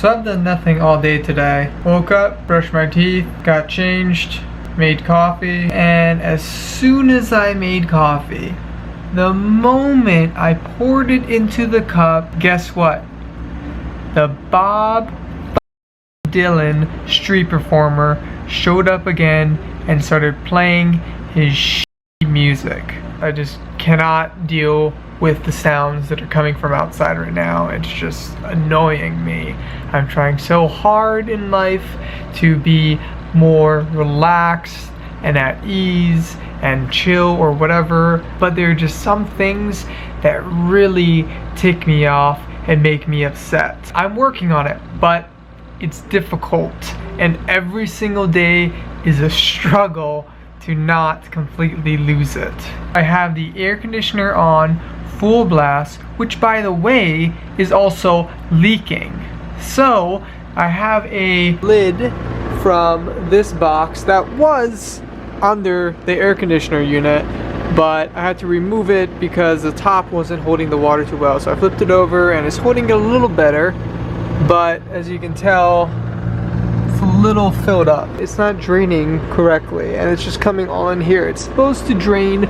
So I've done nothing all day today. Woke up, brushed my teeth, got changed, made coffee, and as soon as I made coffee, the moment I poured it into the cup, guess what? The Bob Dylan street performer showed up again and started playing his music. I just cannot deal with the sounds that are coming from outside right now. It's just annoying me. I'm trying so hard in life to be more relaxed and at ease and chill or whatever, but there are just some things that really tick me off and make me upset. I'm working on it, but it's difficult, and every single day is a struggle to not completely lose it. I have the air conditioner on full blast, which by the way is also leaking. So I have a lid from this box that was under the air conditioner unit, but I had to remove it because the top wasn't holding the water too well. So I flipped it over and it's holding it a little better, but as you can tell, it's a little filled up. It's not draining correctly and it's just coming all in here. It's supposed to drain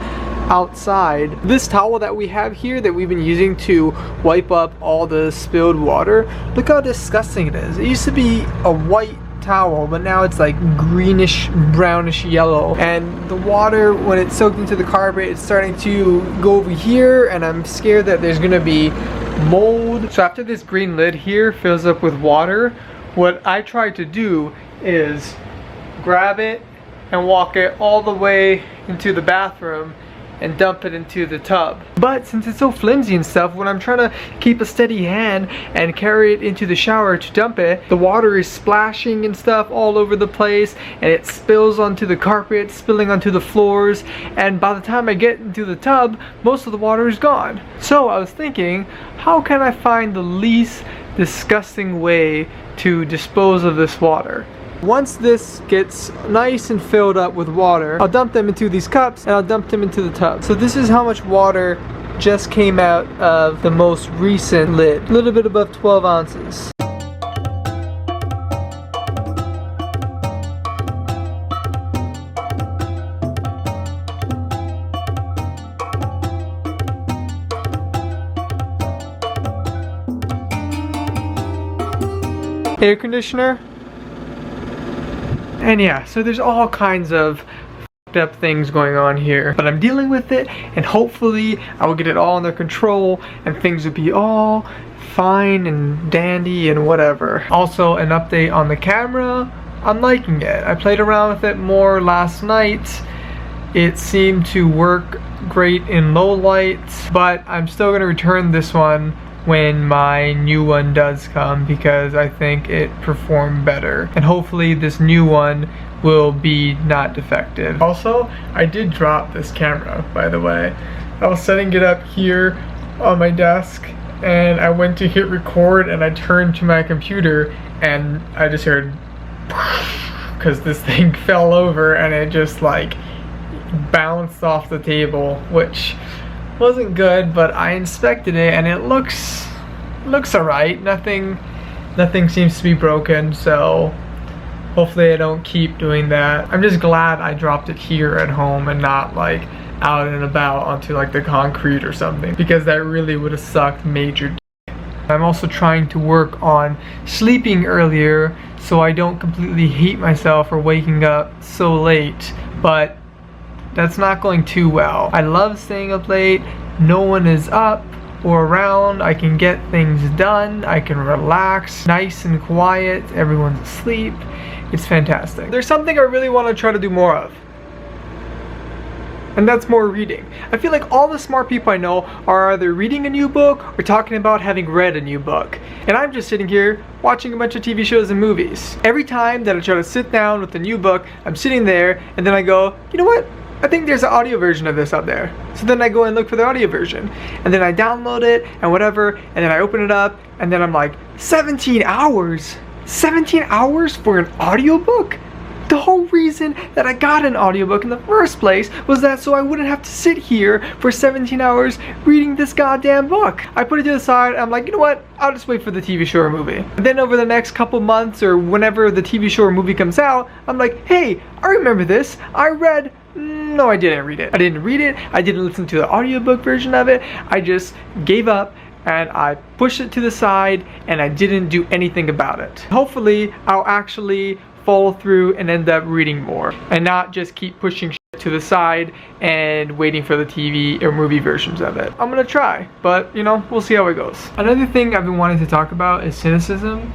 outside. This towel that we have here that we've been using to wipe up all the spilled water, look how disgusting it is. It used to be a white towel, but now it's like greenish, brownish yellow, and the water, when it's soaked into the carpet, it's starting to go over here, and I'm scared that there's gonna be mold. So after this green lid here fills up with water, what I try to do is grab it and walk it all the way into the bathroom and dump it into the tub. But since it's so flimsy and stuff, when I'm trying to keep a steady hand and carry it into the shower to dump it, the water is splashing and stuff all over the place, and it spills onto the carpet, spilling onto the floors, and by the time I get into the tub, most of the water is gone. So I was thinking, how can I find the least disgusting way to dispose of this water? Once this gets nice and filled up with water, I'll dump them into these cups and I'll dump them into the tub. So this is how much water just came out of the most recent lid. A little bit above 12 ounces. Air conditioner. And yeah, so there's all kinds of fucked up things going on here, but I'm dealing with it, and hopefully I will get it all under control and things will be all fine and dandy and whatever. Also, an update on the camera. I'm liking it. I played around with it more last night. It seemed to work great in low light, but I'm still gonna return this one when my new one does come, because I think it performed better, and hopefully this new one will be not defective. Also, I did drop this camera, by the way. I was setting it up here on my desk and I went to hit record and I turned to my computer and I just heard because this thing fell over and it just like bounced off the table, which wasn't good, but I inspected it and it looks alright. Nothing seems to be broken, so hopefully I don't keep doing that. I'm just glad I dropped it here at home and not like out and about onto like the concrete or something, because that really would have sucked major dick. I'm also trying to work on sleeping earlier so I don't completely hate myself for waking up so late, but that's not going too well. I love staying up late. No one is up or around. I can get things done. I can relax, nice and quiet. Everyone's asleep. It's fantastic. There's something I really want to try to do more of, and that's more reading. I feel like all the smart people I know are either reading a new book or talking about having read a new book. And I'm just sitting here watching a bunch of TV shows and movies. Every time that I try to sit down with a new book, I'm sitting there and then I go, you know what? I think there's an audio version of this out there. So then I go and look for the audio version. And then I download it and whatever, and then I open it up and then I'm like, 17 hours? 17 hours for an audiobook? The whole reason that I got an audiobook in the first place was that so I wouldn't have to sit here for 17 hours reading this goddamn book. I put it to the side, I'm like, you know what? I'll just wait for the TV show or movie. But then over the next couple months or whenever the TV show or movie comes out, I'm like, hey, I remember this. I read... No, I didn't read it. I didn't read it. I didn't listen to the audiobook version of it. I just gave up and I pushed it to the side and I didn't do anything about it. Hopefully, I'll actually follow through and end up reading more and not just keep pushing shit to the side and waiting for the TV or movie versions of it. I'm gonna try, but you know, we'll see how it goes. Another thing I've been wanting to talk about is cynicism,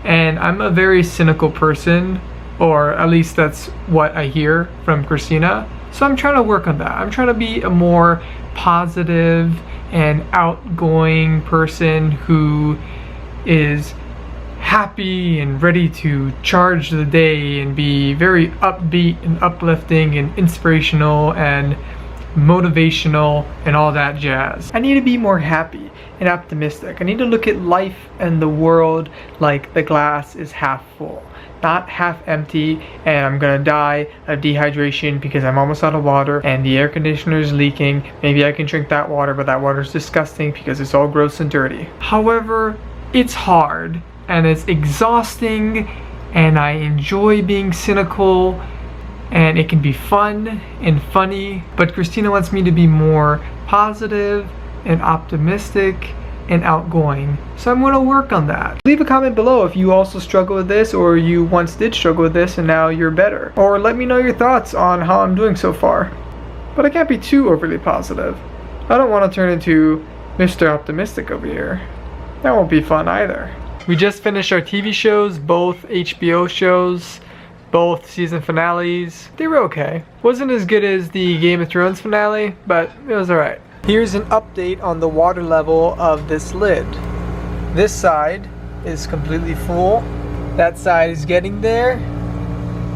and I'm a very cynical person, or at least that's what I hear from Christina. So I'm trying to work on that. I'm trying to be a more positive and outgoing person who is happy and ready to charge the day and be very upbeat and uplifting and inspirational and motivational and all that jazz. I need to be more happy and optimistic. I need to look at life and the world like the glass is half full, not half empty and I'm gonna die of dehydration because I'm almost out of water and the air conditioner is leaking. Maybe I can drink that water, but that water is disgusting because it's all gross and dirty. However, it's hard and it's exhausting and I enjoy being cynical and it can be fun and funny, but Christina wants me to be more positive and optimistic and outgoing, so I'm going to work on that. Leave a comment below if you also struggle with this or you once did struggle with this and now you're better, or let me know your thoughts on how I'm doing so far. But I can't be too overly positive. I don't want to turn into Mr. Optimistic over here. That won't be fun either. We just finished our TV shows, both HBO shows, both season finales. They were okay. Wasn't as good as the Game of Thrones finale, but it was alright. Here's an update on the water level of this lid. This side is completely full, that side is getting there,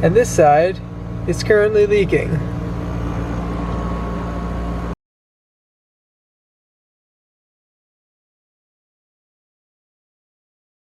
and this side is currently leaking.